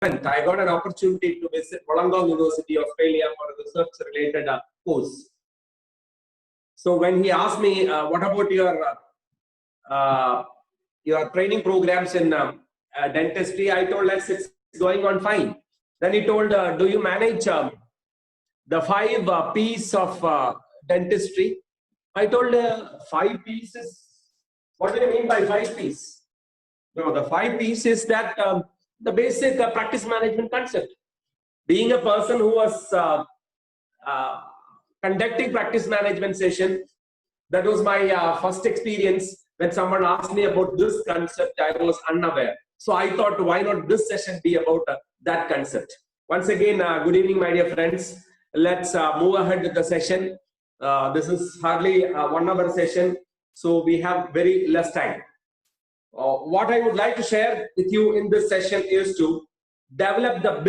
I got an opportunity to visit Wollongong University, Australia for a research-related course. So when he asked me, what about your training programs in dentistry, I told us it's going on fine. Then he told, do you manage the 5 P's of dentistry? I told 5 P's is, what do you mean by 5 P's? No, the 5 P's is that the basic practice management concept. Being a person who was conducting practice management session, that was my first experience. When someone asked me about this concept, I was unaware. So I thought, why not this session be about that concept? Once again, good evening, my dear friends. Let's move ahead with the session. This is hardly a 1 hour session, so we have very less time. What I would like to share with you in this session is to develop the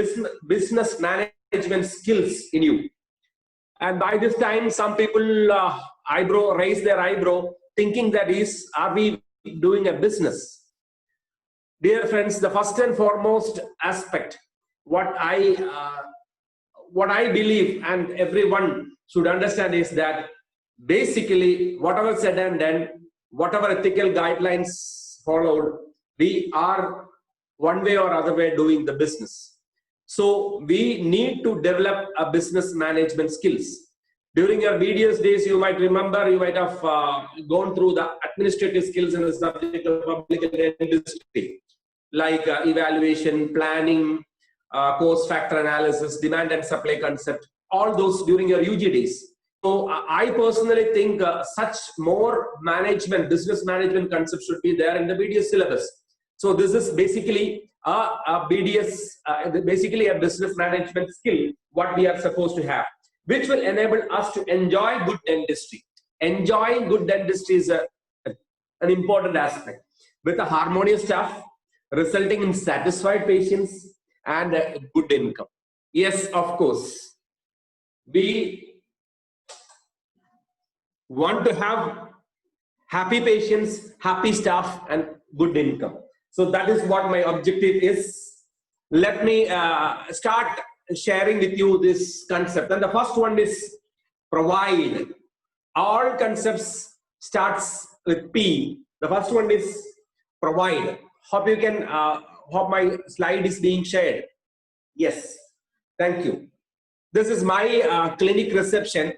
business management skills in you. And by this time, some people raise their eyebrow, thinking that are we doing a business? Dear friends, the first and foremost aspect, what I believe and everyone should understand is that basically, whatever said and done, whatever ethical guidelines followed, we are one way or other way doing the business. So we need to develop a business management skills. During your various days, you might remember, you might have gone through the administrative skills in the subject of public industry, like evaluation, planning, cost factor analysis, demand and supply concept, all those during your UG days. So I personally think such more business management concepts should be there in the BDS syllabus. So this is basically a BDS, basically a business management skill, what we are supposed to have, which will enable us to enjoy good dentistry. Enjoying good dentistry is an important aspect, with a harmonious staff, resulting in satisfied patients and a good income. Yes, of course, we want to have happy patients, happy staff, and good income. So that is what my objective is. Let me start sharing with you this concept. And the first one is provide. All concepts starts with P. The first one is provide. Hope you can, hope my slide is being shared. Yes, thank you. This is my clinic reception.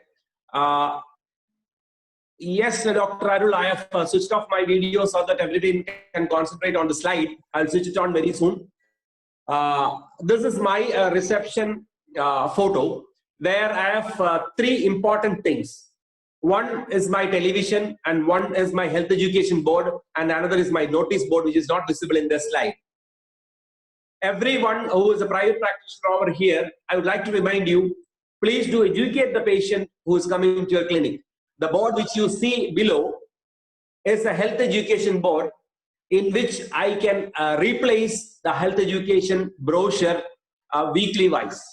Yes, Dr. Arul, I have switched off my video so that everyone can concentrate on the slide. I'll switch it on very soon. This is my reception photo, where I have 3 important things. One is my television, and one is my health education board, and another is my notice board, which is not visible in this slide. Everyone who is a private practitioner over here, I would like to remind you, please do educate the patient who is coming to your clinic. The board which you see below is a health education board, in which I can replace the health education brochure weekly wise.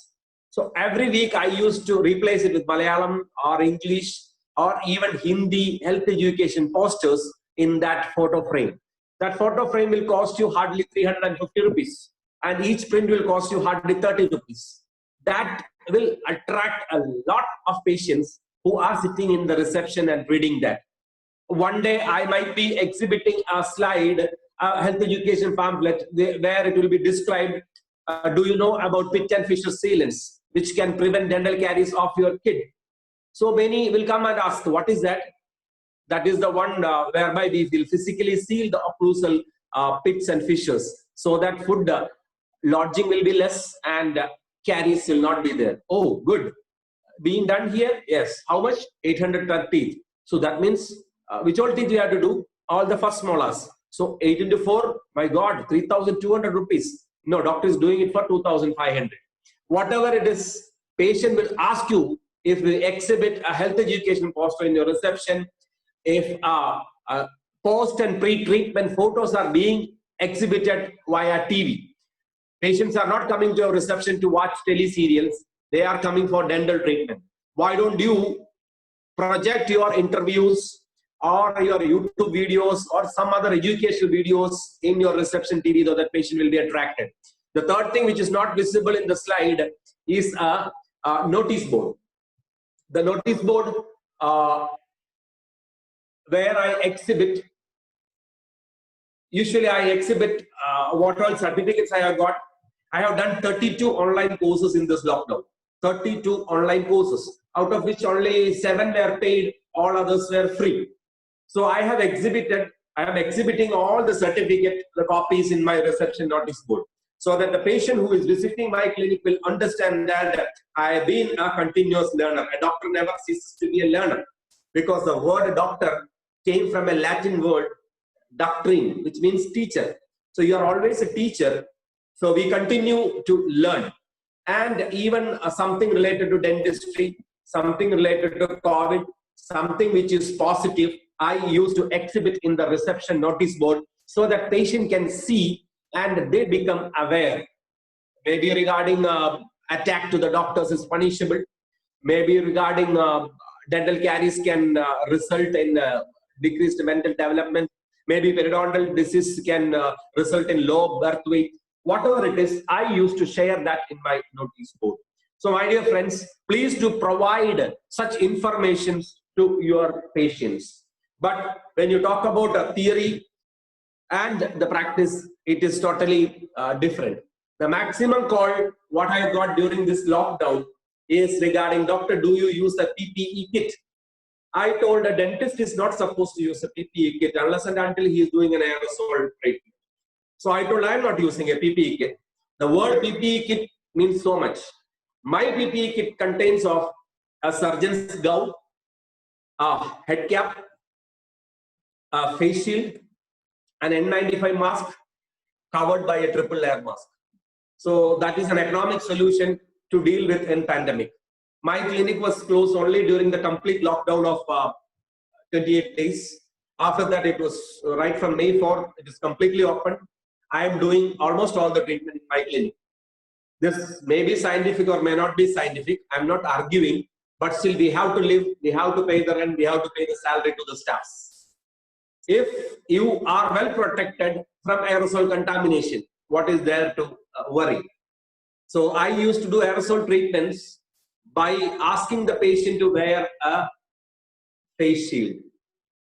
So every week I used to replace it with Malayalam or English or even Hindi health education posters in that photo frame. That photo frame will cost you hardly 350 rupees, and each print will cost you hardly 30 rupees. That will attract a lot of patients who are sitting in the reception and reading that. One day I might be exhibiting a slide, a health education pamphlet, where it will be described, do you know about Pitt and Fisher sealants, which can prevent dental caries of your kid? So many will come and ask, what is that? That is the one whereby we will physically seal the occlusal pits and fissures, so that food lodging will be less and caries will not be there. Oh, good. Being done here? Yes. How much? 830 teeth. So that means which all teeth we have to do? All the first molars. So 8 into 4, my God, 3,200 rupees. No, doctor is doing it for 2,500. Whatever it is, patient will ask you if we exhibit a health education poster in your reception, if post and pre-treatment photos are being exhibited via TV. Patients are not coming to your reception to watch teleserials. They are coming for dental treatment. Why don't you project your interviews or your YouTube videos or some other educational videos in your reception TV, so that patient will be attracted? The third thing which is not visible in the slide is a notice board. The notice board where I exhibit, usually I exhibit what all certificates I have got. I have done 32 online courses in this lockdown. 32 online courses, out of which only 7 were paid, all others were free. So I am exhibiting all the certificate, the copies in my reception notice board, so that the patient who is visiting my clinic will understand that I have been a continuous learner. A doctor never ceases to be a learner, because the word doctor came from a Latin word, doctrine, which means teacher. So you are always a teacher. So we continue to learn. And even something related to dentistry, something related to COVID, something which is positive, I used to exhibit in the reception notice board, so that patient can see and they become aware. Maybe regarding attack to the doctors is punishable. Maybe regarding dental caries can result in decreased mental development. Maybe periodontal disease can result in low birth weight. Whatever it is, I used to share that in my notice board. So my dear friends, please do provide such information to your patients. But when you talk about a theory and the practice, it is totally different. The maximum call what I got during this lockdown is regarding, doctor, do you use the PPE kit? I told a dentist is not supposed to use a PPE kit unless and until he is doing an aerosol treatment. So I told I am not using a PPE kit. The word PPE kit means so much. My PPE kit contains of a surgeon's gown, a head cap, a face shield, an N95 mask covered by a triple layer mask. So that is an economic solution to deal with in pandemic. My clinic was closed only during the complete lockdown of 28 days. After that, it was right from May 4, it is completely open. I am doing almost all the treatment in my clinic. This may be scientific or may not be scientific. I'm not arguing, but still we have to live, we have to pay the rent, we have to pay the salary to the staffs. If you are well protected from aerosol contamination, what is there to worry? So I used to do aerosol treatments by asking the patient to wear a face shield.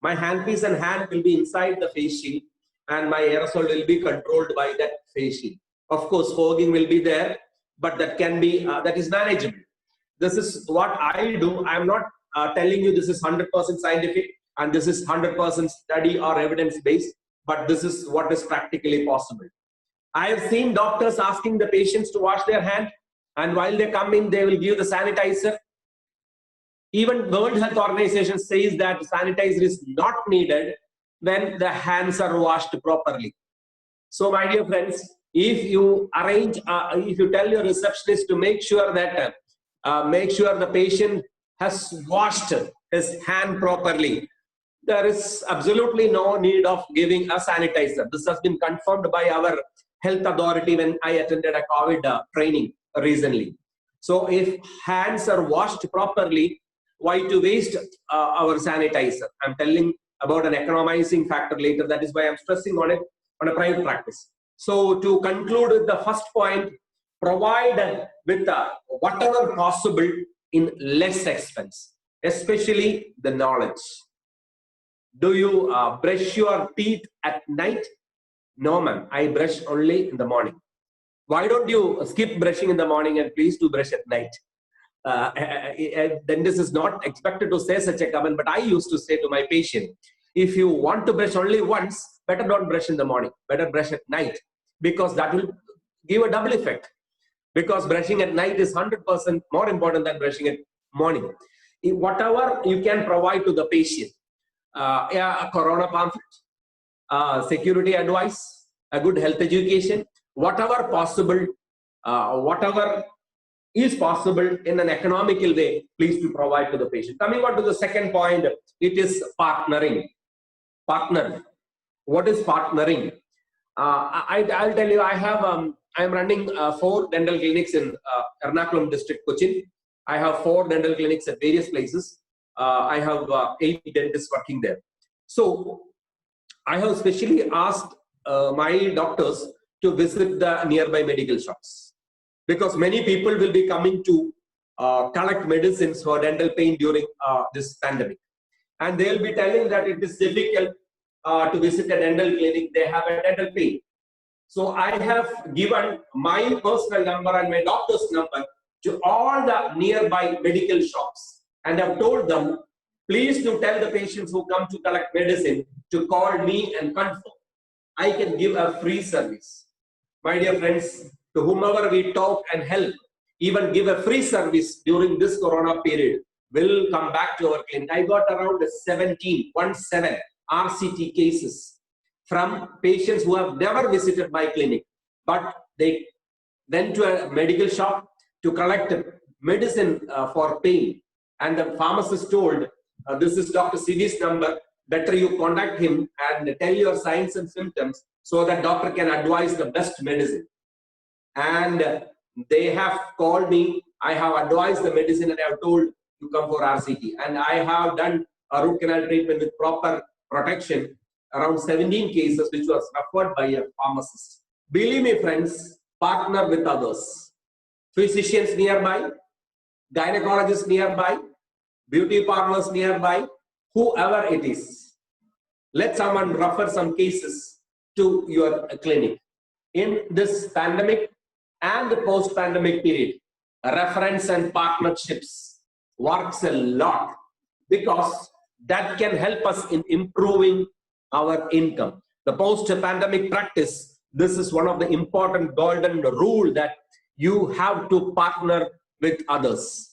My handpiece and hand will be inside the face shield, and my aerosol will be controlled by that face shield. Of course, fogging will be there, but that can be, that is manageable. This is what I do. I'm not telling you this is 100% scientific and this is 100% study or evidence-based, but this is what is practically possible. I have seen doctors asking the patients to wash their hand, and while they come in, they will give the sanitizer. Even World Health Organization says that sanitizer is not needed when the hands are washed properly. So my dear friends, if you arrange, if you tell your receptionist to make sure that, make sure the patient has washed his hand properly, there is absolutely no need of giving a sanitizer. This has been confirmed by our health authority when I attended a COVID training recently. So if hands are washed properly, why to waste our sanitizer? I'm telling about an economizing factor later. That is why I'm stressing on it on a private practice. So to conclude with the first point, provide with whatever possible in less expense, especially the knowledge. Do you brush your teeth at night? No, ma'am. I brush only in the morning. Why don't you skip brushing in the morning and please do brush at night? A dentist is not expected to say such a comment, but I used to say to my patient, if you want to brush only once, better don't brush in the morning, better brush at night, because that will give a double effect. Because brushing at night is 100% more important than brushing at morning. Whatever you can provide to the patient, a corona pamphlet, security advice, a good health education, whatever possible, whatever is possible in an economical way, please to provide to the patient. Coming on to the second point, it is partnering. Partner. What is partnering? I'll tell you, I'm running 4 dental clinics in Ernakulam district, Cochin. I have 4 dental clinics at various places. I have 8 dentists working there. So I have specially asked my doctors to visit the nearby medical shops, because many people will be coming to collect medicines for dental pain during this pandemic, and they'll be telling that it is difficult to visit a dental clinic. They have a dental pain. So I have given my personal number and my doctor's number to all the nearby medical shops, and I've told them, please do tell the patients who come to collect medicine to call me and confirm. I can give a free service. My dear friends, to whomever we talk and help, even give a free service during this corona period, will come back to our clinic. I got around 17 RCT cases from patients who have never visited my clinic, but they went to a medical shop to collect medicine for pain. And the pharmacist told, this is Dr. CD's number, better you contact him and tell your signs and symptoms so that doctor can advise the best medicine. And they have called me, I have advised the medicine and I have told you come for RCT. And I have done a root canal treatment with proper protection, around 17 cases, which was referred by a pharmacist. Believe me, friends, partner with others. Physicians nearby, gynecologists nearby, beauty parlors nearby, whoever it is. Let someone refer some cases to your clinic. In this pandemic and the post-pandemic period, reference and partnerships works a lot, because that can help us in improving our income. The post-pandemic practice, this is one of the important golden rule, that you have to partner with others.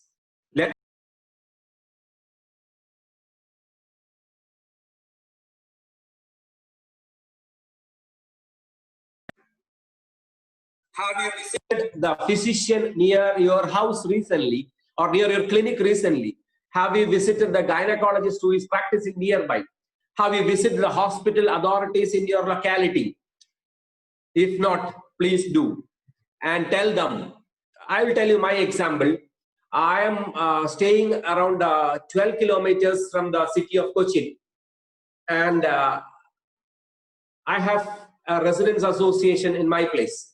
Have you visited the physician near your house recently or near your clinic recently? Have you visited the gynecologist who is practicing nearby? Have you visited the hospital authorities in your locality? If not, please do and tell them. I will tell you my example. I am staying around 12 kilometers from the city of Cochin, and I have a residents association in my place.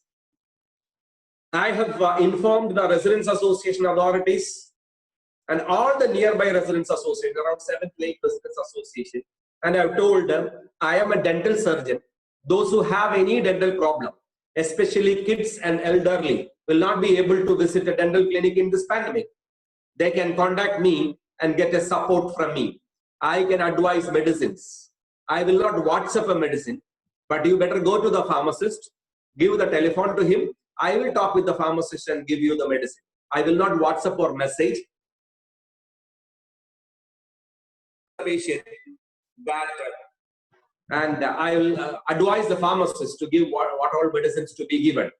I have informed the residents association authorities and all the nearby residents association, around 7 to 8 residents association, and I have told them I am a dental surgeon. Those who have any dental problem, especially kids and elderly, will not be able to visit a dental clinic in this pandemic. They can contact me and get a support from me. I can advise medicines. I will not WhatsApp a medicine, but you better go to the pharmacist, give the telephone to him. I will talk with the pharmacist and give you the medicine. I will not WhatsApp or message. Patient that, and I will advise the pharmacist to give what all medicines to be given.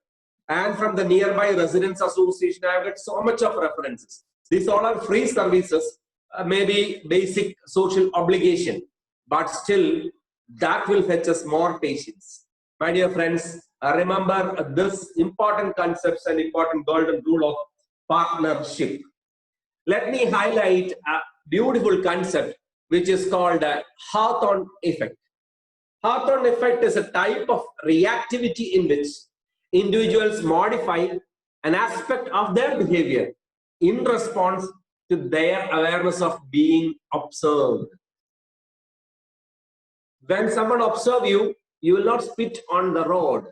And from the nearby residents association, I have got so much of references. These all are free services, maybe basic social obligation, but still that will fetch us more patients. My dear friends, remember this important concepts and important golden rule of partnership. Let me highlight a beautiful concept which is called a Hawthorne effect. Hawthorne effect is a type of reactivity in which individuals modify an aspect of their behavior in response to their awareness of being observed. When someone observes you, you will not spit on the road.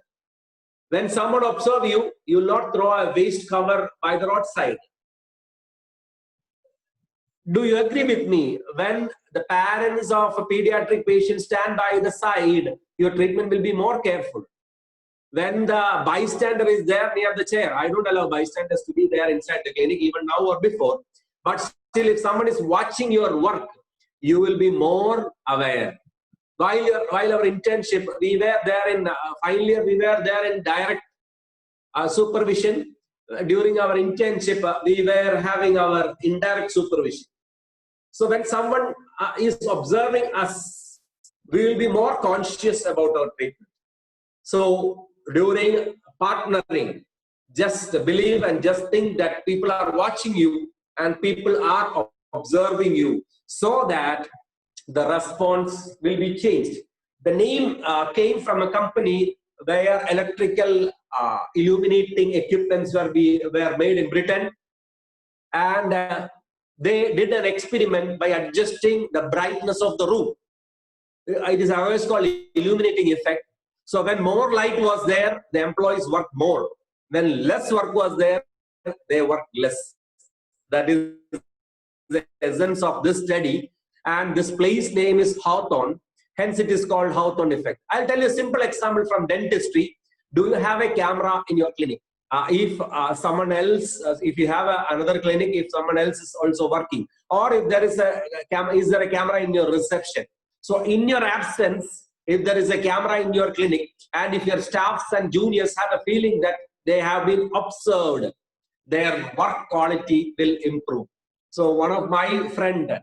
When someone observes you, you will not throw a waste cover by the roadside. Do you agree with me? When the parents of a pediatric patient stand by the side, your treatment will be more careful. When the bystander is there near the chair, I don't allow bystanders to be there inside the clinic, even now or before. But still, if someone is watching your work, you will be more aware. While our internship, we were there in final year, we were there in direct supervision. During our internship, we were having our indirect supervision. So when someone is observing us, we will be more conscious about our treatment. So during partnering, just believe and just think that people are watching you and people are observing you, so that the response will be changed. The name came from a company where electrical illuminating equipments were made in Britain, and they did an experiment by adjusting the brightness of the room. It is always called illuminating effect. So when more light was there, the employees worked more. When less work was there, they worked less. That is the essence of this study. And this place name is Hawthorne. Hence it is called Hawthorne effect. I'll tell you a simple example from dentistry. Do you have a camera in your clinic? If someone else, if you have another clinic, if someone else is also working, or if there is a camera, is there a camera in your reception? So in your absence, if there is a camera in your clinic, and if your staffs and juniors have a feeling that they have been observed, their work quality will improve. So one of my friend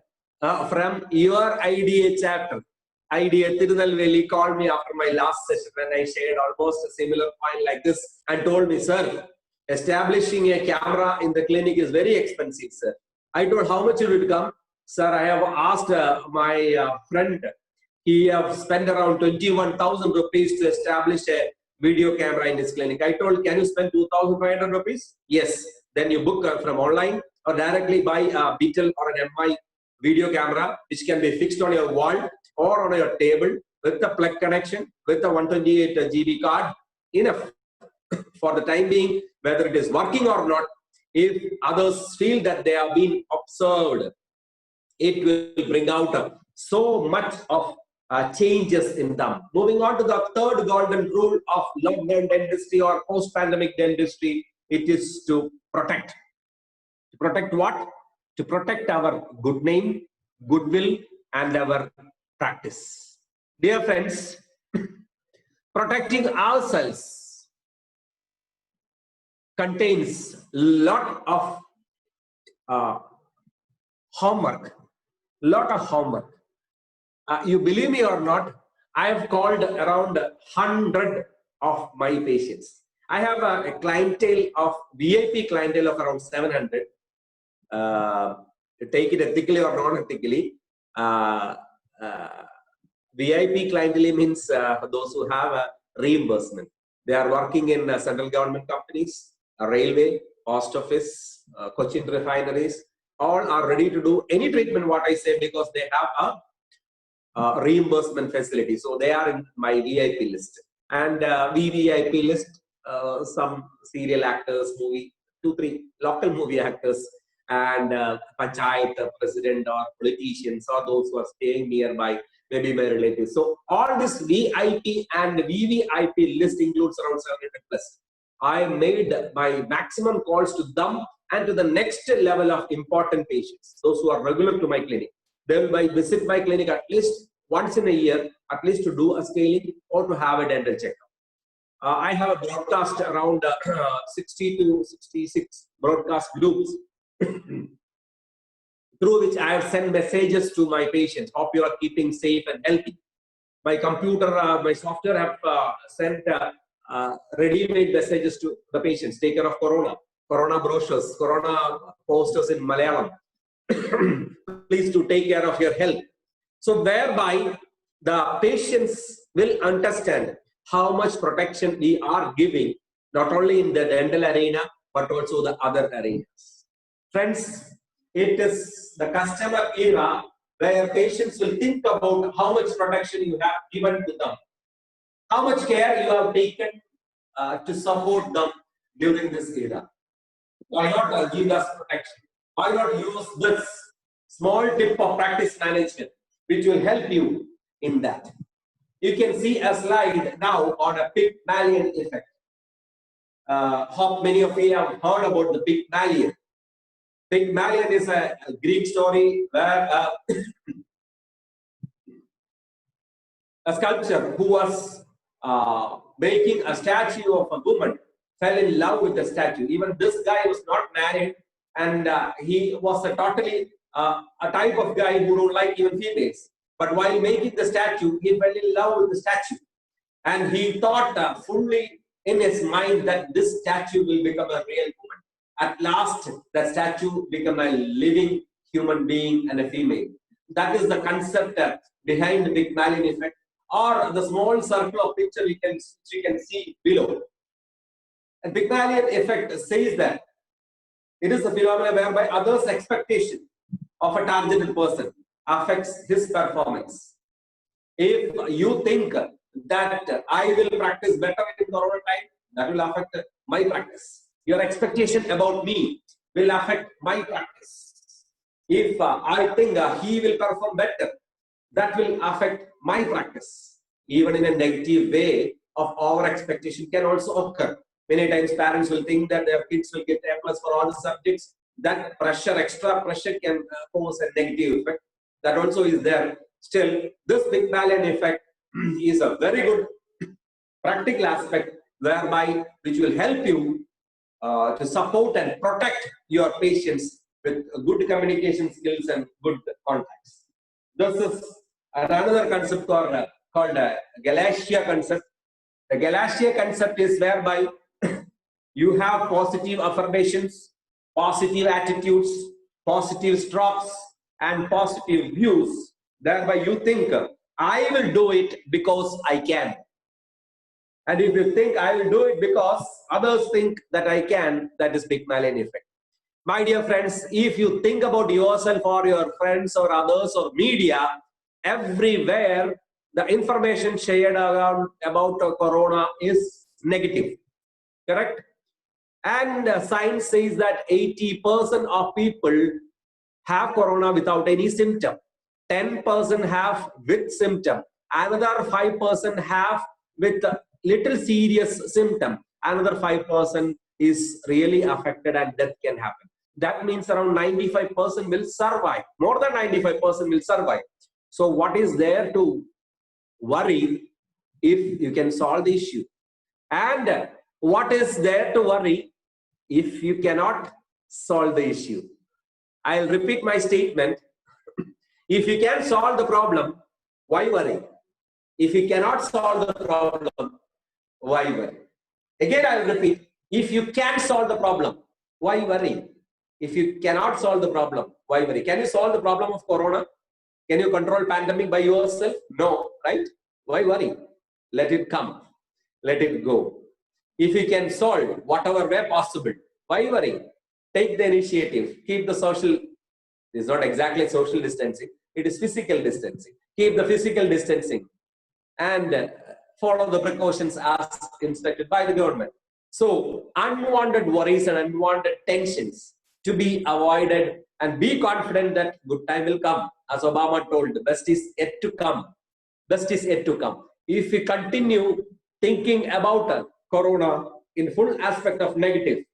from your IDA chapter, IDA Tirunelveli, called me after my last session when I shared almost a similar point like this and told me, sir, establishing a camera in the clinic is very expensive, sir. I told, how much will it come? Sir, I have asked my friend. He have spent around 21,000 rupees to establish a video camera in his clinic. I told, can you spend 2,500 rupees? Yes. Then you book from online or directly buy a Beetle or an MI video camera, which can be fixed on your wall or on your table with the plug connection, with the 128 GB card. Enough for the time being, whether it is working or not. If others feel that they are being observed, it will bring out so much of changes in them. Moving on to the third golden rule of lockdown dentistry or post-pandemic dentistry, it is to protect. To protect what? To protect our good name, goodwill, and our practice. Dear friends, protecting ourselves contains a lot of homework. You believe me or not, I have called around 100 of my patients. I have a clientele of VIP clientele of around 700. Take it ethically or non-ethically. VIP clientele means those who have a reimbursement. They are working in central government companies, a railway, post office, Cochin refineries. All are ready to do any treatment what I say because they have a reimbursement facility. So they are in my VIP list. And VVIP list, some serial actors, 2-3 local movie actors, and panchayat president or politicians or those who are staying nearby, maybe my relatives. So all this VIP and VVIP list includes around 700 plus. I made my maximum calls to them and to the next level of important patients, those who are regular to my clinic. They will visit my clinic at least once in a year, at least to do a scaling or to have a dental checkup. I have a broadcast around 60 to 66 broadcast groups through which I have sent messages to my patients. Hope you are keeping safe and healthy. My computer, my software have sent ready-made messages to the patients. Take care of Corona brochures, Corona posters in Malayalam. Please to take care of your health. So whereby the patients will understand how much protection we are giving, not only in the dental arena, but also the other arenas. Friends, it is the customer era where patients will think about how much protection you have given to them, how much care you have taken to support them during this era. Why not give us protection? Why not use this small tip of practice management, which will help you in that? You can see a slide now on a Pygmalion effect. Hope many of you have heard about the Pygmalion. Pygmalion is a Greek story where a sculptor who was making a statue of a woman fell in love with the statue. Even this guy was not married, and he was a totally a type of guy who don't like even females. But while making the statue, he fell in love with the statue, and he thought fully in his mind that this statue will become a real woman. At last, the statue became a living human being and a female. That is the concept behind the Pygmalion effect. or the small circle of picture we can see below. And Pygmalion effect says that it is a phenomenon whereby others' expectation of a targeted person affects his performance. If you think that I will practice better in Corona time, that will affect my practice. Your expectation about me will affect my practice. If I think he will perform better, that will affect my practice. Even in a negative way of our expectation can also occur. Many times parents will think that their kids will get A+ for all the subjects. That pressure, extra pressure can cause a negative effect. That also is there. Still, this Pygmalion effect is a very good practical aspect whereby which will help you to support and protect your patients with good communication skills and good contacts. This is another concept called Galatia concept. The Galatia concept is whereby you have positive affirmations, positive attitudes, positive strokes, and positive views. Thereby you think, I will do it because I can. And if you think I will do it because others think that I can, that is Pygmalion effect. My dear friends, if you think about yourself or your friends or others or media, everywhere the information shared around about corona is negative, correct? And science says that 80% of people have corona without any symptom. 10% have with symptom. Another 5% have with little serious symptom. Another 5% is really affected and death can happen. That means around 95% will survive. More than 95% will survive. So what is there to worry if you can solve the issue? And what is there to worry if you cannot solve the issue? I'll repeat my statement. If you can solve the problem, why worry? If you cannot solve the problem, why worry? Again, I'll repeat. If you can solve the problem, why worry? If you cannot solve the problem, why worry? Can you solve the problem of corona? Can you control pandemic by yourself? No, right? Why worry? Let it come. Let it go. If you can solve whatever way possible, why worry? Take the initiative. Keep the social, it's not exactly social distancing, it is physical distancing. Keep the physical distancing and follow the precautions as instructed by the government. So unwanted worries and unwanted tensions to be avoided, and be confident that good time will come. As Obama told, the best is yet to come. Best is yet to come. If we continue thinking about corona in full aspect of negative,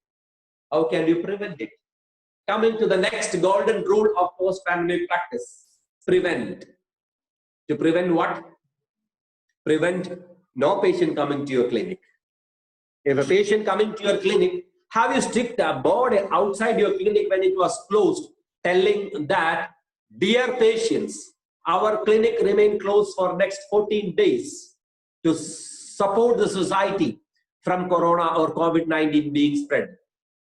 how can you prevent it? Coming to the next golden rule of post-pandemic practice, prevent. To prevent what? Prevent no patient coming to your clinic. If a patient coming to your clinic, have you stick the board outside your clinic when it was closed, telling that, dear patients, our clinic remain closed for next 14 days to support the society from corona or COVID-19 being spread.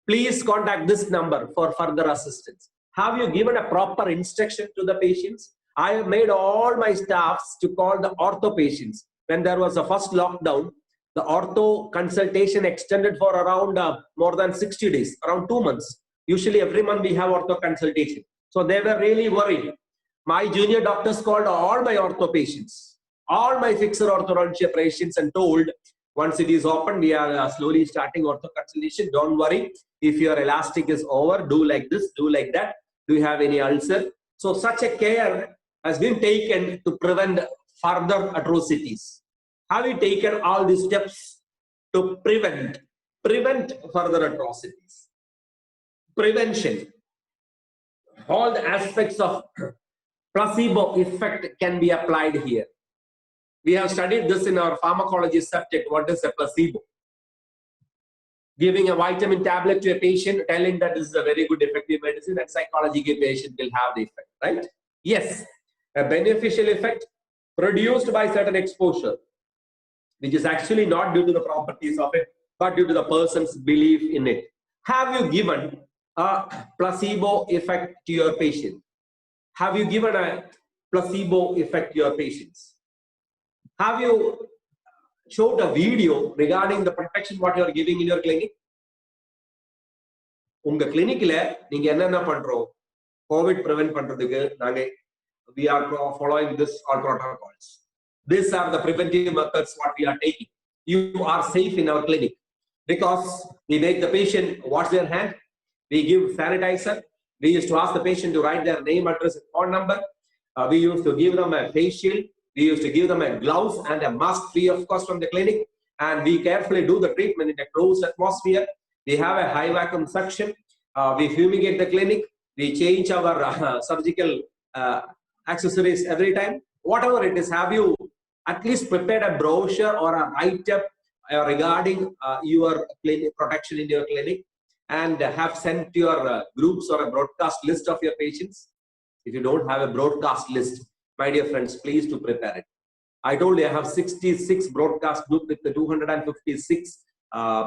Please contact this number for further assistance. Have you given a proper instruction to the patients? I have made all my staffs to call the ortho patients. When there was a first lockdown, the ortho consultation extended for around more than 60 days, around 2 months. Usually every month we have ortho consultation. So they were really worried. My junior doctors called all my ortho patients, all my fixer orthodontia patients, and told, once it is open, we are slowly starting ortho consultation. Don't worry. If your elastic is over, do like this, do like that. Do you have any ulcer? So such a care has been taken to prevent further atrocities. Have you taken all these steps to prevent further atrocities? Prevention. All the aspects of placebo effect can be applied here. We have studied this in our pharmacology subject. What is a placebo? Giving a vitamin tablet to a patient, telling that this is a very good effective medicine, and psychology patient will have the effect, right? Yes, a beneficial effect produced by certain exposure, which is actually not due to the properties of it, but due to the person's belief in it. Have you given a placebo effect to your patient? Have you given a placebo effect to your patients? Have you showed a video regarding the protection what you are giving in your clinic? உங்க கிளினிக்ல நீங்க என்னென்ன பண்றோம் Covid prevent பண்றதுக்கு நாங்க we are following this all protocols. These are the preventive methods what we are taking. You are safe in our clinic because we make the patient wash their hand, we give sanitizer, we used to ask the patient to write their name, address, and phone number. We used to give them a face shield, we used to give them a gloves and a mask free of cost from the clinic, and we carefully do the treatment in a closed atmosphere. We have a high vacuum suction, we fumigate the clinic, we change our surgical accessories every time. Whatever it is, have you at least prepared a brochure or a write-up regarding your clinic protection in your clinic, and have sent your groups or a broadcast list of your patients? If you don't have a broadcast list, my dear friends, please to prepare it. I told you I have 66 broadcast group with the 256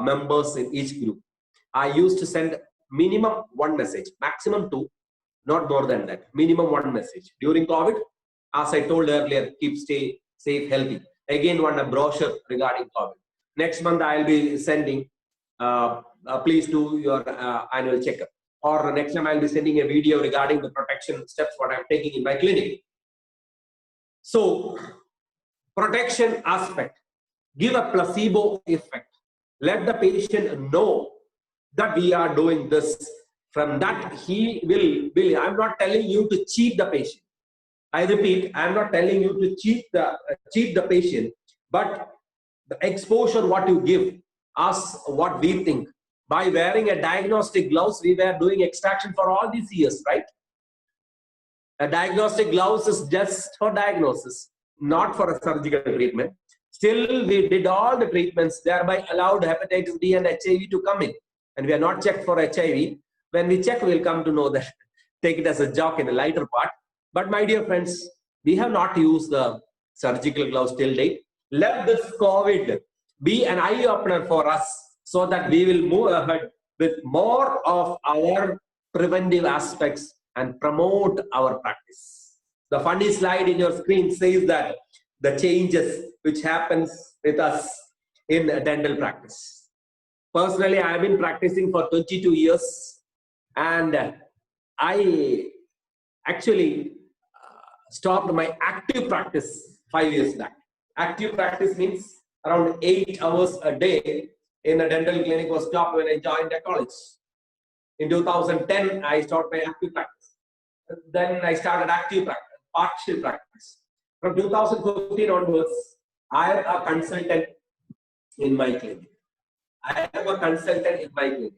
members in each group. I used to send minimum one message, maximum two, not more than that. Minimum one message during COVID. As I told earlier, stay safe, healthy. Again, one a brochure regarding COVID. Next month I'll be sending. Please do your annual checkup. Or next time I'll be sending a video regarding the protection steps what I'm taking in my clinic. So, protection aspect. Give a placebo effect. Let the patient know that we are doing this. From that, he will believe. I'm not telling you to cheat the patient. I repeat, I'm not telling you to cheat the patient, but the exposure what you give us, what we think. By wearing a diagnostic gloves, we were doing extraction for all these years, right? A diagnostic gloves is just for diagnosis, not for a surgical treatment. Still, we did all the treatments, thereby allowed hepatitis B and HIV to come in. And we are not checked for HIV. When we check, we'll come to know that. Take it as a joke in a lighter part. But my dear friends, we have not used the surgical gloves till date. Let this COVID be an eye-opener for us so that we will move ahead with more of our preventive aspects and promote our practice. The funny slide in your screen says that the changes which happens with us in dental practice. Personally, I have been practicing for 22 years and I actually stopped my active practice 5 years back. Active practice means around 8 hours a day in a dental clinic was stopped when I joined a college. In 2010, I started my active practice. Then I started active practice, partial practice. From 2015 onwards, I am a consultant in my clinic. I am a consultant in my clinic.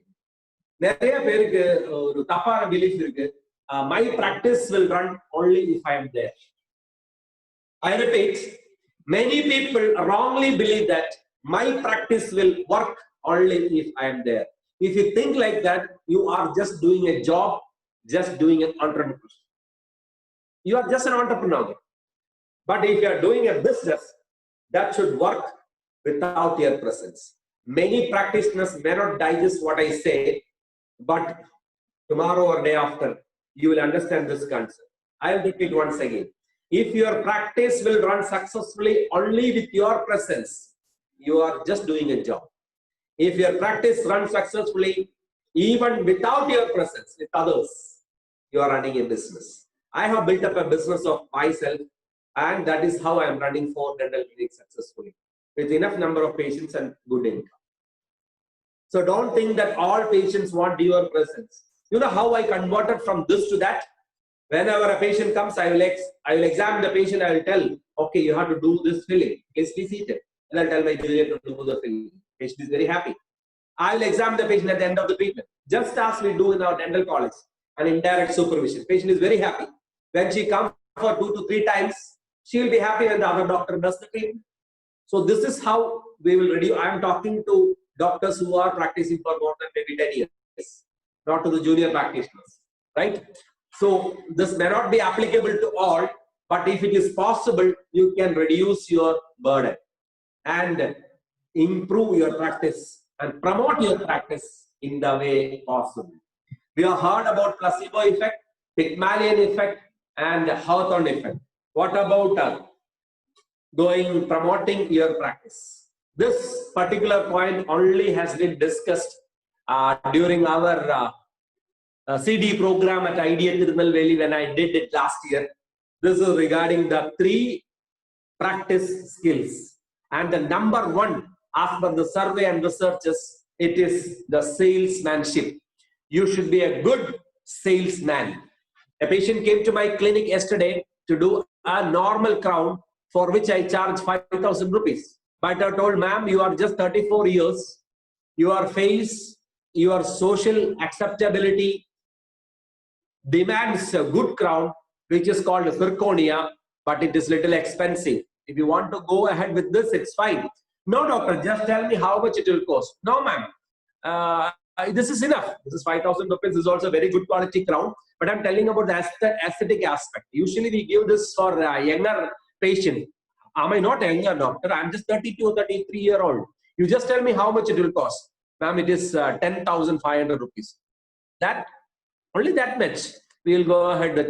நிறைய பேருக்கு ஒரு தப்பான belief இருக்கு. My practice will run only if I am there. I repeat, many people wrongly believe that my practice will work only if I am there. If you think like that, you are just doing a job, just doing an entrepreneur. You are just an entrepreneur. But if you are doing a business, that should work without your presence. Many practitioners may not digest what I say, but tomorrow or day after, you will understand this concept. I will repeat once again. If your practice will run successfully only with your presence, you are just doing a job. If your practice runs successfully even without your presence with others, you are running a business. I have built up a business of myself, and that is how I am running 4 dental clinics successfully with enough number of patients and good income. So don't think that all patients want your presence. You know how I converted from this to that? Whenever a patient comes, I will examine the patient. I will tell, okay, you have to do this filling. Please be seated. And I'll tell my junior to do the filling. Patient is very happy. I will examine the patient at the end of the treatment, just as we do in our dental college, an indirect supervision. Patient is very happy. When she comes for 2 to 3 times, she will be happy when the other doctor does the treatment. So this is how we will reduce. I am talking to doctors who are practicing for more than maybe 10 years, not to the junior practitioners, right? So this may not be applicable to all, but if it is possible, you can reduce your burden and improve your practice and promote your practice in the way possible. We have heard about placebo effect, Pygmalion effect, and Hawthorne effect. What about promoting your practice. This particular point only has been discussed during our CDE program at IDA Tirunelveli when I did it last year. This is regarding the 3 practice skills. And the number 1, as per the survey and researches, it is the salesmanship. You should be a good salesman. A patient came to my clinic yesterday to do a normal crown for which I charge 5,000 rupees. But I told, ma'am, you are just 34 years. Your face, your social acceptability demands a good crown, which is called a zirconia, but it is little expensive. If you want to go ahead with this, it's fine. No, doctor, just tell me how much it will cost. No, ma'am. This is enough. This is 5,000 rupees. This is also a very good quality crown. But I'm telling about the aesthetic aspect. Usually we give this for a younger patient. Am I not a younger doctor? I'm just 32 or 33-year-old. You just tell me how much it will cost. Ma'am, it is 10,500 rupees. Only that much. We will go ahead with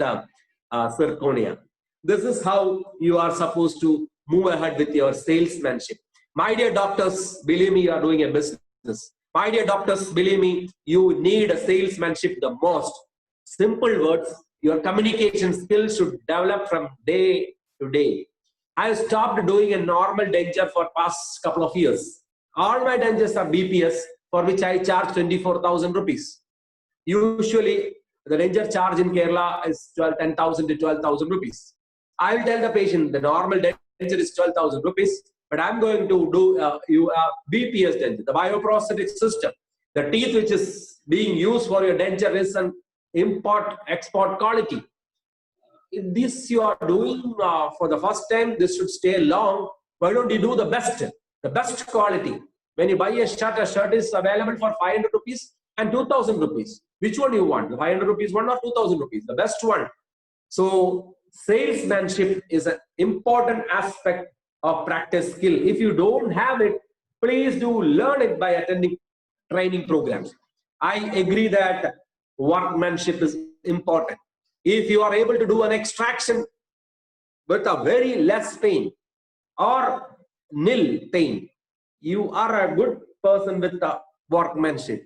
zirconia. This is how you are supposed to move ahead with your salesmanship. My dear doctors, believe me, you are doing a business. My dear doctors, believe me, you need a salesmanship the most. Simple words, your communication skills should develop from day to day. I have stopped doing a normal denture for past couple of years. All my dentures are BPS, for which I charge 24,000 rupees. Usually, the denture charge in Kerala is 10,000 to 12,000 rupees. I will tell the patient the normal denture is 12,000 rupees, but I'm going to do BPS denture, the bioprosthetic system. The teeth which is being used for your denture is an import-export quality. If this you are doing for the first time, this should stay long. Why don't you do the best quality? When you buy a shirt is available for 500 rupees and 2,000 rupees. Which one you want? The 500 rupees one or 2,000 rupees? The best one. So salesmanship is an important aspect of practice skill. If you don't have it, please do learn it by attending training programs. I agree that workmanship is important. If you are able to do an extraction with a very less pain or nil pain, you are a good person with the workmanship.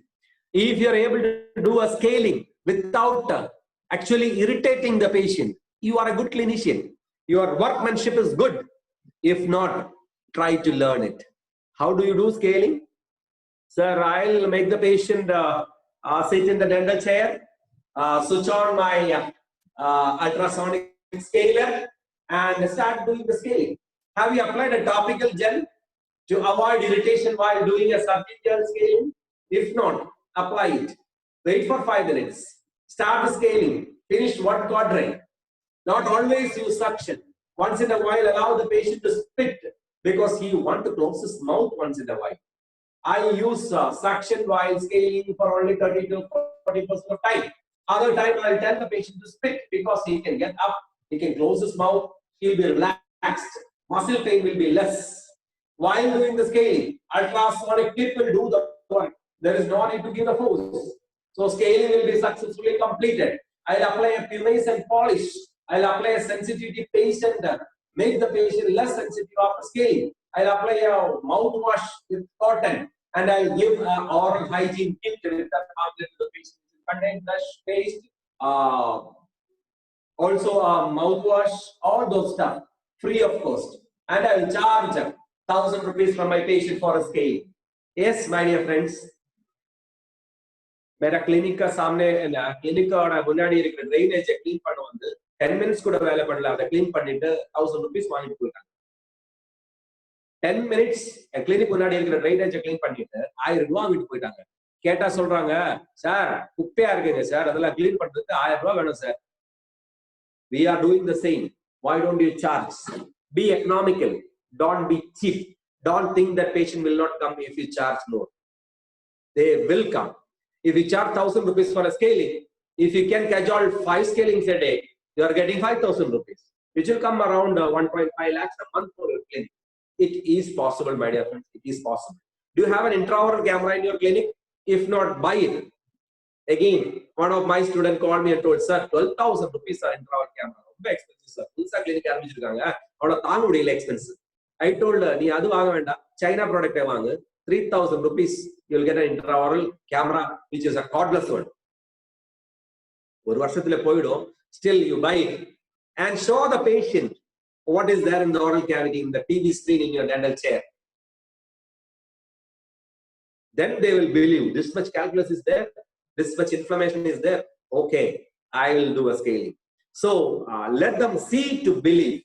If you are able to do a scaling without actually irritating the patient, you are a good clinician. Your workmanship is good. If not, try to learn it. How do you do scaling? Sir, I'll make the patient sit in the dental chair, switch on my ultrasonic scaler and start doing the scaling. Have you applied a topical gel to avoid irritation while doing a subgel scaling? If not, apply it. Wait for 5 minutes. Start the scaling. Finish one quadrant. Not always use suction. Once in a while, allow the patient to spit because he wants to close his mouth once in a while. I use suction while scaling for only 30 to 40% of time. Other time, I'll tell the patient to spit because he can get up, he can close his mouth, he'll be relaxed, muscle pain will be less. While doing the scaling, ultrasonic clip will do the work. There is no need to give the force. So scaling will be successfully completed. I'll apply a pumice and polish. I'll apply a sensitivity paste and make the patient less sensitive after scaling. I'll apply a mouthwash with cotton and I'll give an oral hygiene kit with that to the patient. Contain brush, paste, also a mouthwash, all those stuff, free of cost. And I will charge 1,000 rupees from my patient for a scale. Yes, my dear friends. मेरा clinic का सामने clinic और मुन्नाडी இருக்கிற drainage clean பண்ண வந்து 10 minutes கூட வேலை பண்ணல அத க்ளீன் பண்ணிட்டு 1000 rupees வாங்கிட்டு போயிட்டாங்க 10 minutes கிளினிக் முன்னாடி இருக்கிற ட்ரைனேஜ் க்ளீன் பண்ணிட்டு 1000 ரூபாய் வாங்கிட்டு போயிட்டாங்க கேட்டா சொல்றாங்க சார் குப்பையா இருக்குங்க சார் அதெல்லாம் க்ளீன் பண்றதுக்கு 1000 ரூபாய் வேணும் sir we are doing the same why don't you charge be economical don't be cheap don't think that patient will not come if you charge more they will come if you charge 1,000 rupees for a scaling if you can cajole 5 scalings a day you are getting 5,000 rupees which will come around 1.5 lakhs a month for your clinic it is possible my dear friends it is possible do you have an intraoral camera in your clinic if not buy it again one of my students called me and told sir 12,000 rupees are intraoral camera ரொம்ப expensive sir புதுசா clinic ஆரம்பிச்சிருக்காங்க அவளோ தாங்க முடியல expensive I told her, நீ அது வாங்க வேண்டாம், China product வாங்கு, 3,000 rupees, you'll get an intraoral camera, which is a cordless one. ஒரு வருஷத்துல போயிடும், still you buy it and show the patient what is there in the oral cavity, in the TV screen in your dental chair. Then they will believe this much calculus is there, this much inflammation is there. Okay, I will do a scaling. So let them see to believe.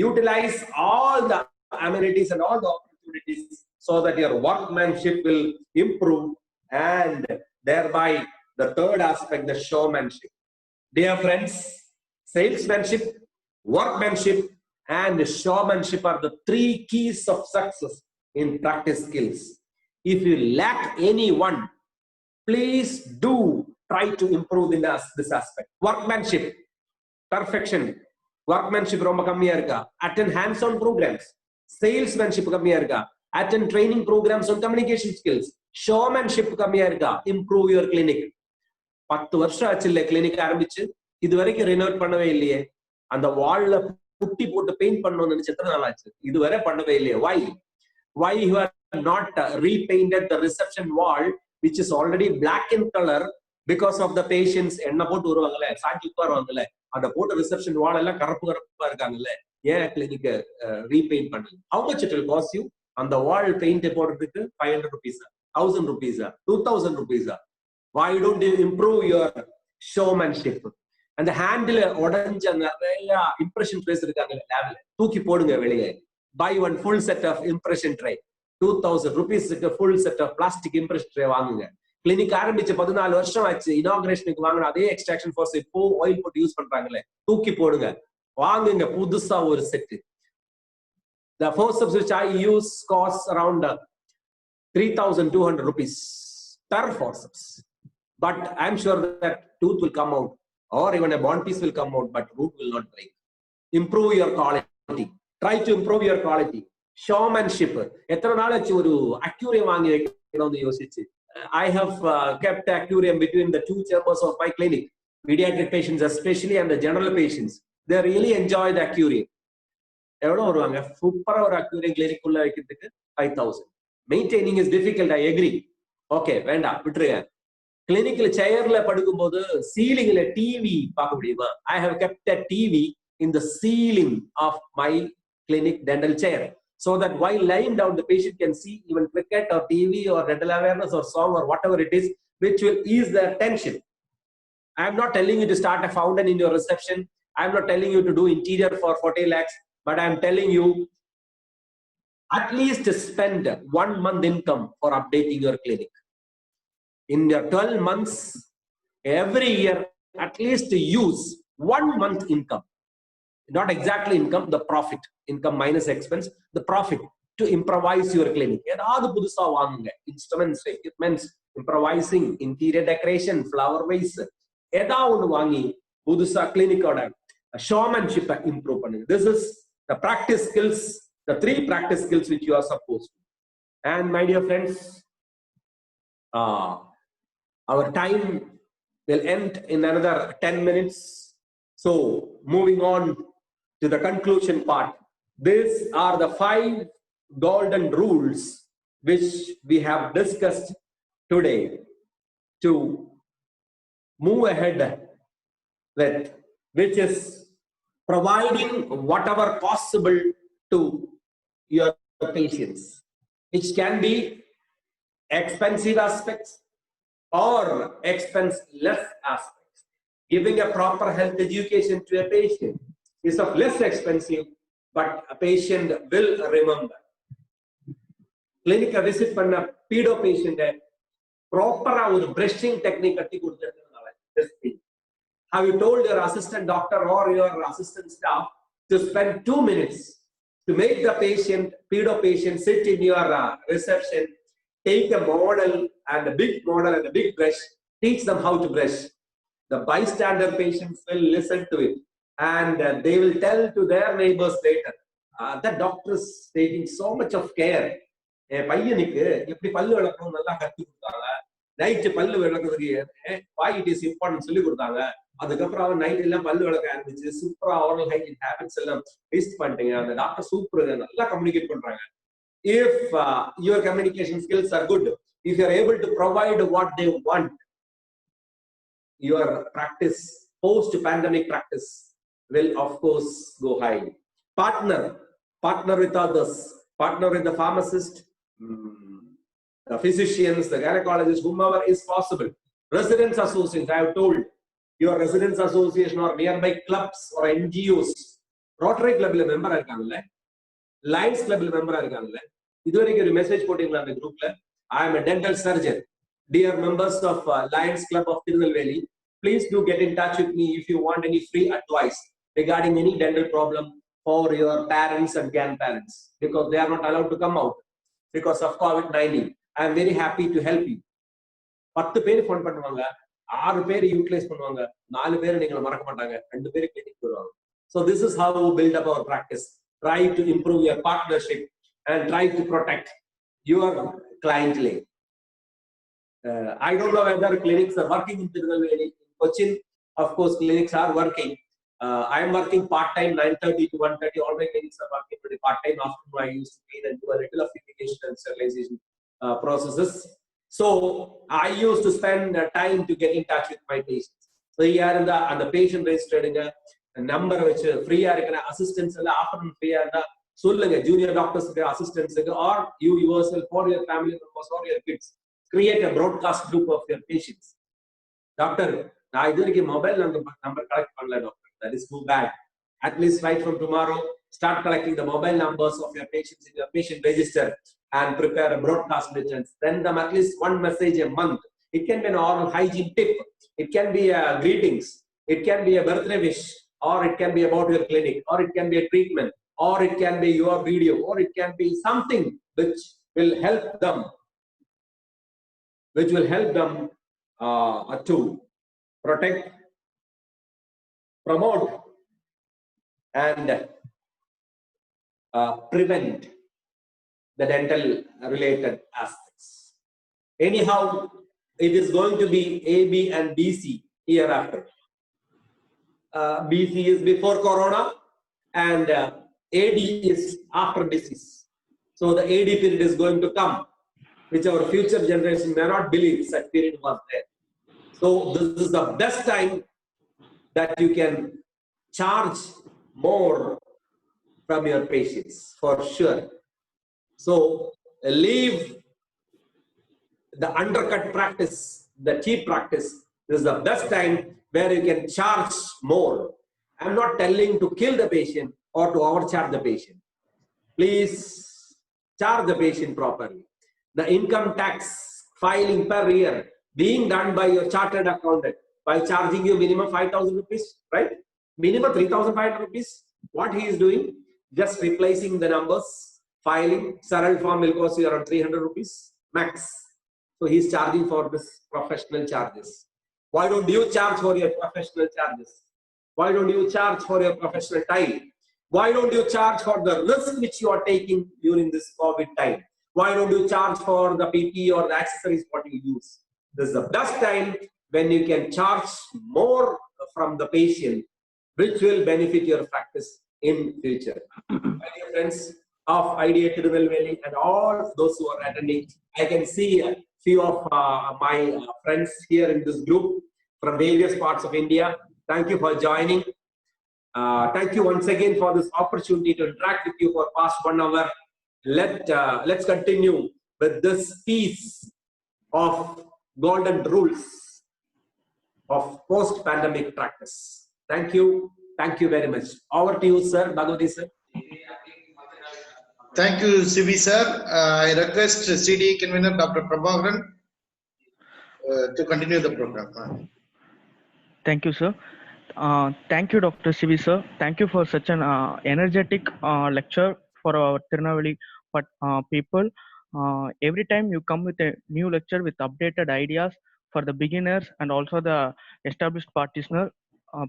Utilize all the amenities and all the opportunities so that your workmanship will improve, and thereby the third aspect, the showmanship. Dear friends, salesmanship, workmanship, and showmanship are the three keys of success in practice skills. If you lack any one, please do try to improve in this aspect. Workmanship, perfection. Workmanship romba kammiya iruka, attend hands-on programs. Salesmanship kammiya iruka, attend training programs on communication skills. Showmanship kammiya iruka, improve your clinic. 10 வருஷம் ஆச்சுல்ல clinic ஆரம்பிச்சு, இது வரைக்கும் renovate பண்ணவே இல்லையே. அந்த வால்ல புட்டி போட்டு paint பண்ணணும்னு நினைச்சு எத்தனை நாள் ஆச்சு, இதுவரை பண்ணவே இல்லையே. Why you are not repainted the reception wall, which is already black in color because of the patients? என்ன போட்டு வருவாங்கல்ல, சாட்சி உட்காருவாங்கல்ல, அந்த போட்டு ரிசப்ஷன் வால் எல்லாம் கருப்பா இருக்காங்கல்ல, ஏன் கிளினிக் ரீபெயிண்ட் பண்ணல? How much it will cost you? அந்த வால் பெயிண்ட் போடுறதுக்கு 500 rupees, 1000 rupees, 2000 rupees. Why don't you improve your showmanship? அந்த ஹேண்டில் உடஞ்ச நிறைய இம்ப்ரெஷன் ட்ரேஸ் இருக்காங்கல்ல லேப்ல, தூக்கி போடுங்க வெளியே. Buy one full set of impression tray, 2000 rupees full set of plastic impression tray வாங்குங்க. கிளினிக் ஆரம்பிச்சு 14 வருஷம் ஆச்சு, இனாகிரேஷனுக்கு வாங்கின அதே எக்ஸ்ட்ராக்ஷன் ஃபோர்ஸ் இப்போ ஆயில் போட்டு யூஸ் பண்றாங்களே, தூக்கி போடுங்க, வாங்குங்க புதுசா ஒரு set. The forceps which I use costs around 3,200 rupees per forceps, but I'm sure that tooth will come out or even a bond piece will come out, but root will not break. Improve your quality. Try to improve your quality. Showmanship. எத்தனை நாள் ஆச்சு ஒரு aquarium வாங்கி வைக்கணும்னு யோசிச்சு. I have kept aquarium between the two chambers of my clinic. Pediatric patients especially and the general patients, they really enjoy the aquarium. எவ்வளவு வருவாங்க, சூப்பரா ஒரு அக்யூரியம் கிளினிக் உள்ள வைக்கிறதுக்கு 5,000. Maintaining is difficult, I agree. Okay, வேண்டாம், விட்டுருங்க. கிளினிக்ல சேர்ல படுக்கும்போது சீலிங்ல டிவி பார்க்க முடியுமா? I have kept a TV in the ceiling of my clinic dental chair, so that while lying down the patient can see even cricket or TV or dental awareness or song or whatever it is, which will ease their tension. I am not telling you to start a fountain in your reception. I am not telling you to do interior for 40 lakhs, but I am telling you at least spend 1 month income for updating your clinic. In your 12 months, every year, at least use 1 month income. Not exactly income, the profit. Income minus expense, the profit, to improvise your clinic. ஏதாவது புதுசா வாங்குங்க, instruments, equipments, improvising, interior decoration, flower vase, ஏதாவது வாங்கி புதுசா கிளினிக்கோட showmanship improve பண்ணுங்க. This is the practice skills, the 3 practice skills which you are supposed to. And my dear friends, our time will end in another 10 minutes. So moving on to the conclusion part, these are the 5 golden rules which we have discussed today to move ahead with, which is providing whatever possible to your patients, which can be expensive aspects or expense-less aspects. Giving a proper health education to a patient is of less expensive, but a patient will remember. Clinic visit panna pedo patient proper brushing technique katti kodutadala. Have you told your assistant doctor or your assistant staff to spend 2 minutes to make the patient, pedo patient, sit in your reception, take a model and a big model and a big brush, teach them how to brush. The bystander patients will listen to it, and they will tell to their neighbors later, the doctor is taking so much of care. பையனுக்கு எப்படி பல்லு விளக்கணும் நல்லா கத்து கொடுத்தாங்க, night பல்லு விளக்குறதுக்கு why it is important சொல்லி கொடுத்தாங்க, அதுக்கப்புறம் அவன் நைட் எல்லாம் பல்லு விளக்க ஆரம்பிச்சு சூப்பரா ஓரல் ஹைஜீன் ஹேபிட்ஸ் எல்லாம் வேஸ்ட் பண்ணிட்டீங்க. அந்த டாக்டர் சூப்பர் நல்லா கம்யூனிகேட் பண்றாங்க. If your communication skills are good, if you are able to provide what they want, your practice, post-pandemic practice will of course go high. Partner with others, partner with the pharmacist, the physicians, the gynecologists, whomever is possible. Residents associations, I have told your residents association or nearby clubs or NGOs, Rotary Club member irukanga, Lions Club member irukanga. இதுவரைக்கும் ஒரு message போட்டீங்களா அந்த குரூப்ல? I am a dental surgeon. Dear members of Lions Club of Tirunelveli, please do get in touch with me if you want any free advice regarding any dental problem for your parents and grandparents, because they are not allowed to come out because of COVID-19. I am very happy to help you. 10 பேர் phone பண்ணுவாங்க, 6 பேர் utilise பண்ணுவாங்க, 4 பேர் நீங்க மறக்க மாட்டாங்க, 2 பேர் clinic வருவாங்க. So this is how we build up our practice. Try to improve your partnership and try to protect your clientele. I don't know whether clinics are working in Tirunelveli. In Cochin, of course, clinics are working. I am working part-time, 9:30 to 1:30. All my clinics are working pretty part-time. Afternoon, I used to clean and do a little of irrigation and sterilization processes. So I used to spend time to get in touch with my patients. So here on the patient registered number which free assistance afternoon free சொல்லுங்க junior டாக்டர்ஸ்க்கு அசிஸ்டன்ட்ஸ்க்கு or you yourself for your family members or your kids, create a broadcast group of your patients. Doctor நான் இதுவரைக்கும் mobile number collect பண்ணல doctor, that is too bad. At least right from tomorrow start collecting the mobile numbers of your patients in your patient register and prepare a broadcast message. Send them at least one message a month. It can be an oral hygiene tip, it can be a greetings, it can be a birthday wish, or it can be about your clinic, or it can be a treatment, or it can be your video, or it can be something which will help them to protect, promote, and prevent the dental related aspects. Anyhow, it is going to be A, B, and BC hereafter. BC is before Corona, and AD is after disease. So the AD period is going to come, which our future generation may not believe such period was there. So this is the best time that you can charge more from your patients, for sure. So leave the undercut practice, the cheap practice. This is the best time where you can charge more. I'm not telling to kill the patient or to overcharge the patient. Please charge the patient properly. The income tax filing per year being done by your chartered accountant by charging you minimum 5,000 rupees, right? Minimum 3,500 rupees. What he is doing? Just replacing the numbers, filing. Saral form will cost you around 300 rupees max. So he is charging for this professional charges. Why don't you charge for your professional charges? Why don't you charge for your professional time? Why don't you charge for the risk which you are taking during this COVID time? Why don't you charge for the PPE or the accessories what you use? This is the best time when you can charge more from the patient, which will benefit your practice in future. My dear friends of IDA Tirunelveli and all those who are attending, I can see a few of my friends here in this group from various parts of India. Thank you for joining. Thank you once again for this opportunity to interact with you for past 1 hour. Let's continue with this piece of golden rules of post-pandemic practice. Thank you very much. Over to you, sir. Bhagwati sir. Thank you, CV sir. I request CDE convener Dr. Prabhakaran to continue the program. Thank you, sir. Thank you, Dr. CV sir. Thank you for such an energetic lecture for our Tirunelveli people. Every time you come with a new lecture with updated ideas for the beginners and also the established practitioner.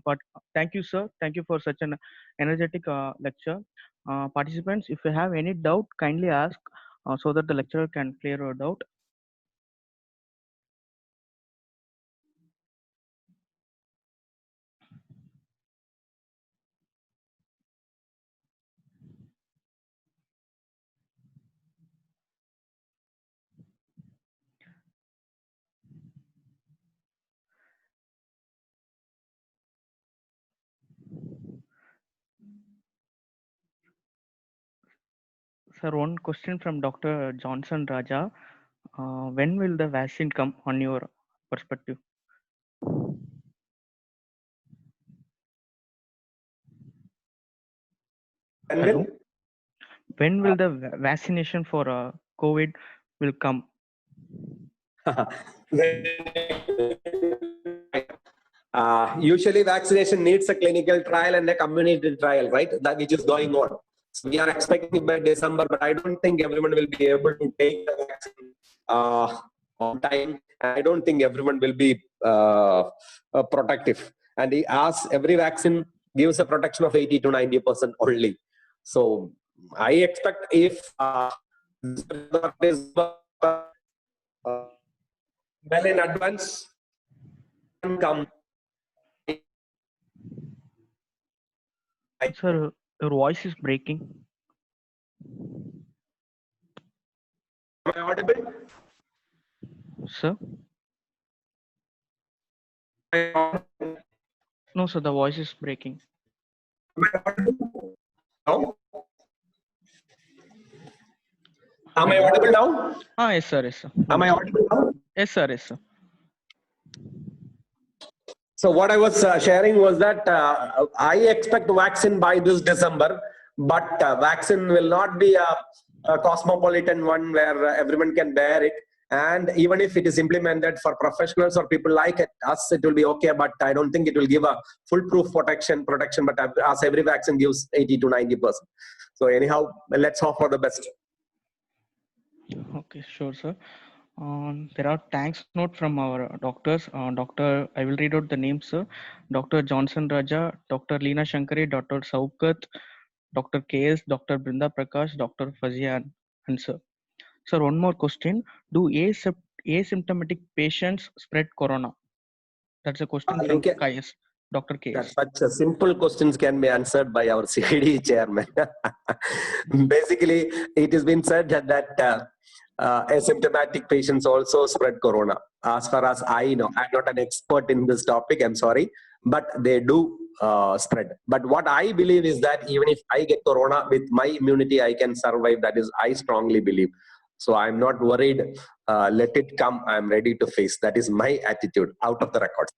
But thank you, sir. Thank you for such an energetic lecture. Participants, if you have any doubt, kindly ask so that the lecturer can clear your doubt. Sir, one question from Dr. Johnson Raja. When will the vaccine come on your perspective? And Hello? When will the vaccination for COVID will come? Usually vaccination needs a clinical trial and a community trial, right? That which is going on. So we are expecting by December, but I don't think everyone will be able to take the vaccine on time. I don't think everyone will be protective. And as every vaccine gives a protection of 80 to 90% only. So I expect if well in advance can come. Sir, your voice is breaking. Am I audible? Sir? No, sir, the voice is breaking. Am I audible now? Am I audible now? Yes, sir, yes, sir. Am I audible now? Yes, sir, yes, sir. So what I was sharing was that I expect vaccine by this December, but vaccine will not be a cosmopolitan one where everyone can bear it. And even if it is implemented for professionals or people like us, it will be okay. But I don't think it will give a foolproof protection. But as every vaccine gives 80 to 90%. So anyhow, let's hope for the best. Okay, sure, sir. There are thanks note from our doctors. Doctor, I will read out the names, sir. Dr. Johnson Raja, Dr. Leena Shankari, Dr. Saukat, Dr. KS, Dr. Brinda Prakash, Dr. Fazian, and sir. Sir, one more question. Do asymptomatic patients spread corona? That's a question from KS, Dr. KS. Such a simple questions can be answered by our CDE chairman. Basically, it has been said that asymptomatic patients also spread corona. As far as I know, I'm not an expert in this topic, I'm sorry, but they do spread. But what I believe is that even if I get corona, with my immunity, I can survive. That is, I strongly believe. So I'm not worried. Let it come. I'm ready to face. That is my attitude out of the records.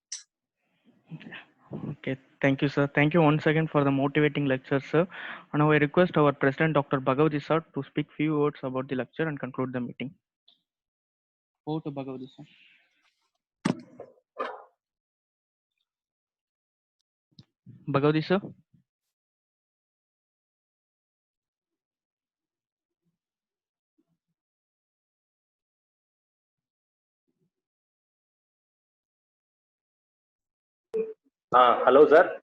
Okay, thank you, sir. Thank you once again for the motivating lecture, sir. And now I request our President, Dr. Bhagavati sir, to speak few words about the lecture and conclude the meeting. Over to Bhagavati sir. Bhagavati sir. Hello, sir.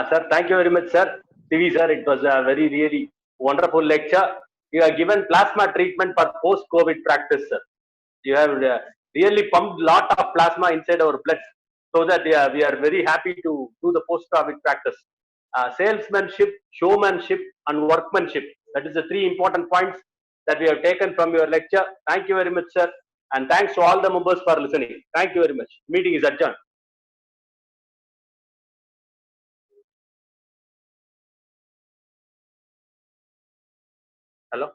Sir, thank you very much, sir. CV, sir, it was a very, really wonderful lecture. You have given plasma treatment for post-COVID practice, sir. You have really pumped lot of plasma inside our blood so that we are very happy to do the post-COVID practice. Salesmanship, showmanship, and workmanship. That is the three important points that we have taken from your lecture. Thank you very much, sir. And thanks to all the members for listening. Thank you very much. Meeting is adjourned. Hello.